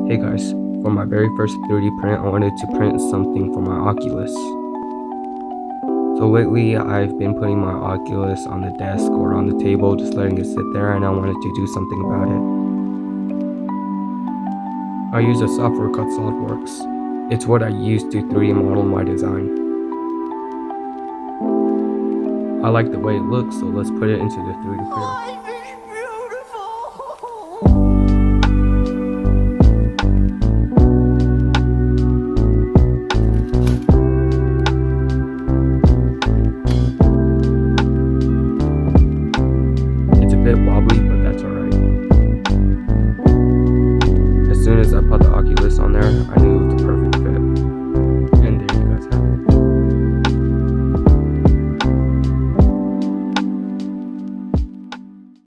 Hey guys, for my very first 3D print, I wanted to print something for my Oculus. So lately, I've been putting my Oculus on the desk or on the table, just letting it sit there, and I wanted to do something about it. I use a software called SolidWorks. It's what I use to 3D model my design. I like the way it looks, so let's put it into the 3D printer.